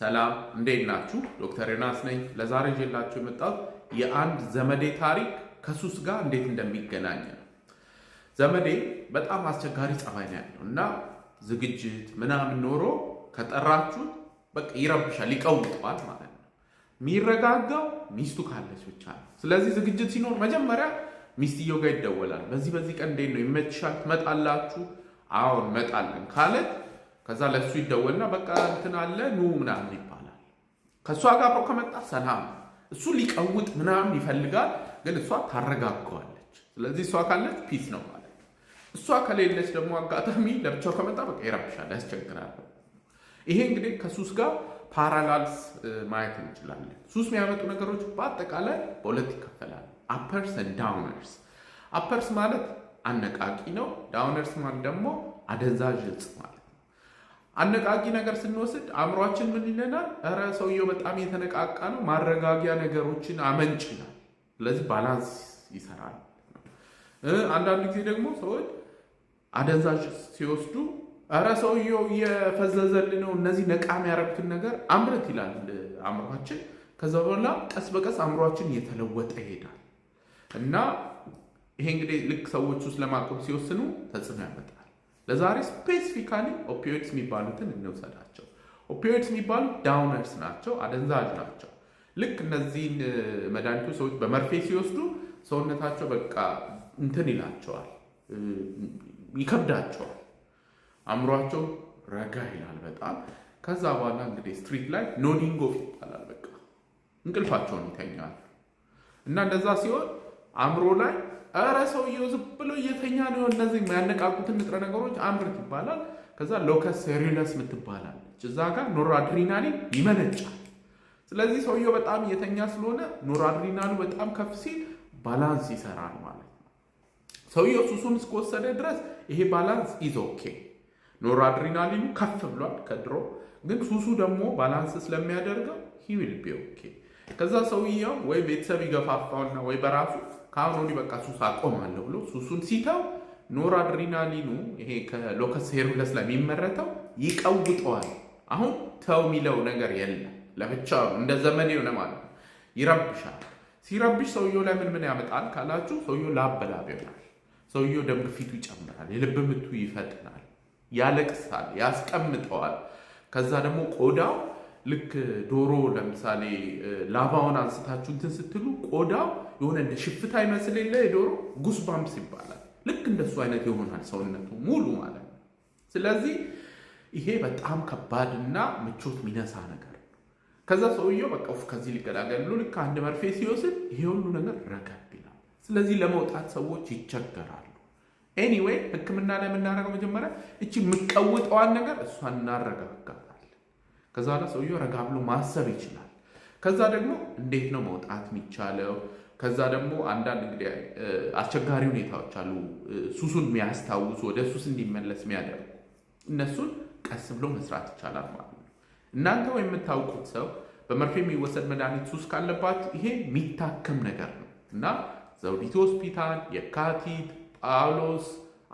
ሰላም እንዴት ናችሁ? ዶክተር ዮናስ ነኝ። ለዛሬ ይዤላችሁ የመጣሁት የአንድ ዘመዴ ታሪክ ከሱስ ጋር እንዴት እንደሚገናኝ ነው። ዘመዴ በጣም አስቸጋሪ ጸባይ ነው ያለው እና ዝግጅት ምናምን ኖሮ ከጠራችሁት በቃ ይረብሻል፣ ይቀውጠዋል ማለት ነው። የሚረጋጋው ሚስቱ ካለች ብቻ ነው። ስለዚህ ዝግጅት ሲኖር መጀመሪያ ሚስትየው ጋር ይደወላል። በዚህ ቀን እንዴት ነው ይመችሻል? ትመጣላችሁ? አዎ እንመጣለን ካለት ከዛ ለሱ ይደወልና በቃ እንትን አለ ኑ ምናምን ይባላል። ከእሷ ጋር አብሮ ከመጣ ሰላም፣ እሱ ሊቀውጥ ምናምን ይፈልጋል፣ ግን እሷ ታረጋገዋለች። ስለዚህ እሷ ካለች ፒስ ነው ማለት ነው። እሷ ከሌለች ደግሞ አጋጣሚ ለብቻው ከመጣ በቃ ይረብሻል፣ ያስቸግራል። ይሄ እንግዲህ ከሱስ ጋር ፓራላልስ ማየት እንችላለን። ሱስ የሚያመጡ ነገሮች በአጠቃላይ በሁለት ይከፈላል፣ አፐርስ እና ዳውነርስ። አፐርስ ማለት አነቃቂ ነው። ዳውነርስ ማለት ደግሞ አደንዛዥ እጽ ማለት ነው። አነቃቂ ነገር ስንወስድ አእምሯችን ምን ይለናል? እረ ሰውየው በጣም የተነቃቃ ነው፣ ማረጋጊያ ነገሮችን አመንጭ ይላል። ስለዚህ ባላንስ ይሰራል። አንዳንድ ጊዜ ደግሞ ሰዎች አደንዛዥ ሲወስዱ እረ ሰውየው እየፈዘዘልን ነው፣ እነዚህ ነቃ የሚያረጉትን ነገር አምረት ይላል አእምሯችን። ከዛ በኋላ ቀስ በቀስ አእምሯችን እየተለወጠ ይሄዳል እና ይሄ እንግዲህ ልክ ሰዎች ውስጥ ለማቆም ሲወስኑ ተጽዕኖ ያመጣል። ለዛሬ ስፔሲፊካሊ ኦፒዮይድስ የሚባሉትን እንውሰዳቸው። ኦፒዮይድስ የሚባሉት ዳውነርስ ናቸው፣ አደንዛዥ ናቸው። ልክ እነዚህን መድኃኒቶች ሰዎች በመርፌ ሲወስዱ ሰውነታቸው በቃ እንትን ይላቸዋል፣ ይከብዳቸዋል፣ አእምሯቸው ረጋ ይላል በጣም። ከዛ በኋላ እንግዲህ ስትሪት ላይ ኖዲንግ ኦፍ ይባላል፣ በቃ እንቅልፋቸውን ይተኛሉ። እና እንደዛ ሲሆን አእምሮ ላይ እረ ሰውየው ዝም ብሎ እየተኛ ነው፣ እነዚህ የሚያነቃቁትን ንጥረ ነገሮች አምርት ይባላል። ከዛ ሎከስ ሴሪለስ ምትባላለች፣ እዛ ጋር ኖራድሪናሊን ይመነጫል። ስለዚህ ሰውየው በጣም እየተኛ ስለሆነ ኖራድሪናሉ በጣም ከፍ ሲል ባላንስ ይሰራል ማለት ነው። ሰውየው ሱሱን እስከወሰደ ድረስ ይሄ ባላንስ ኢዝ ኦኬ፣ ኖራድሪናሊኑ ከፍ ብሏል ከድሮ፣ ግን ሱሱ ደግሞ ባላንስ ስለሚያደርገው ሂ ዊል ቢ ኦኬ። ከዛ ሰውየው ወይ ቤተሰብ ይገፋፋውና ወይ በራሱ ከአሁን ወዲህ በቃ ሱስ አቆማለሁ ብሎ ሱሱን ሲተው ኖራድሪናሊኑ ይሄ ከሎከስ ሴሪለስ ላይ የሚመረተው ይቀውጠዋል። አሁን ተው የሚለው ነገር የለም፣ ለብቻው እንደ ዘመን የሆነ ማለት ነው። ይረብሻል። ሲረብሽ ሰውየው ላይ ምን ያመጣል ካላችሁ፣ ሰውየው ላብ በላብ ይሆናል። ሰውየው ደም ግፊቱ ይጨምራል፣ የልብ ምቱ ይፈጥናል፣ ያለቅሳል፣ ያስቀምጠዋል። ከዛ ደግሞ ቆዳው ልክ ዶሮ ለምሳሌ ላባውን አንስታችሁ እንትን ስትሉ ቆዳው የሆነ እንደ ሽፍታ ይመስል የለ የዶሮ ጉስባምስ ይባላል። ልክ እንደሱ አይነት ይሆናል ሰውነቱ ሙሉ ማለት ነው። ስለዚህ ይሄ በጣም ከባድና ምቾት የሚነሳ ነገር ነው። ከዛ ሰውየው በቃ ከዚህ ሊገላገል ብሎ ልክ አንድ መርፌ ሲወስድ ይሄ ሁሉ ነገር ረገብ ይላል። ስለዚህ ለመውጣት ሰዎች ይቸገራሉ። ኤኒዌይ ሕክምና ላይ የምናደርገው መጀመሪያ እቺ የምትቀውጠዋን ነገር እሷን እናረጋጋታለን። ከዛ በኋላ ሰውየው ረጋ ብሎ ማሰብ ይችላል። ከዛ ደግሞ እንዴት ነው መውጣት የሚቻለው? ከዛ ደግሞ አንዳንድ እንግዲህ አስቸጋሪ ሁኔታዎች አሉ፣ ሱሱን የሚያስታውሱ ወደ ሱስ እንዲመለስ የሚያደርጉ፣ እነሱን ቀስ ብሎ መስራት ይቻላል ማለት ነው። እናንተ ወይ የምታውቁት ሰው በመርፌ የሚወሰድ መድኃኒት ሱስ ካለባችሁ ይሄ የሚታከም ነገር ነው እና ዘውዲቱ ሆስፒታል፣ የካቲት፣ ጳውሎስ፣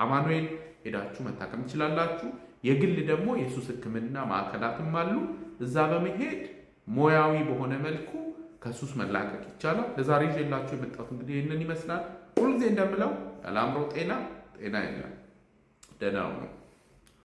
አማኑኤል ሄዳችሁ መታከም ትችላላችሁ። የግል ደግሞ የሱስ ሕክምና ማዕከላትም አሉ። እዛ በመሄድ ሙያዊ በሆነ መልኩ ከሱስ መላቀቅ ይቻላል። ለዛሬ ይዤላችሁ የመጣሁት እንግዲህ ይህንን ይመስላል። ሁልጊዜ እንደምለው ያለ አእምሮ ጤና የለም። ደህና ሁኑ።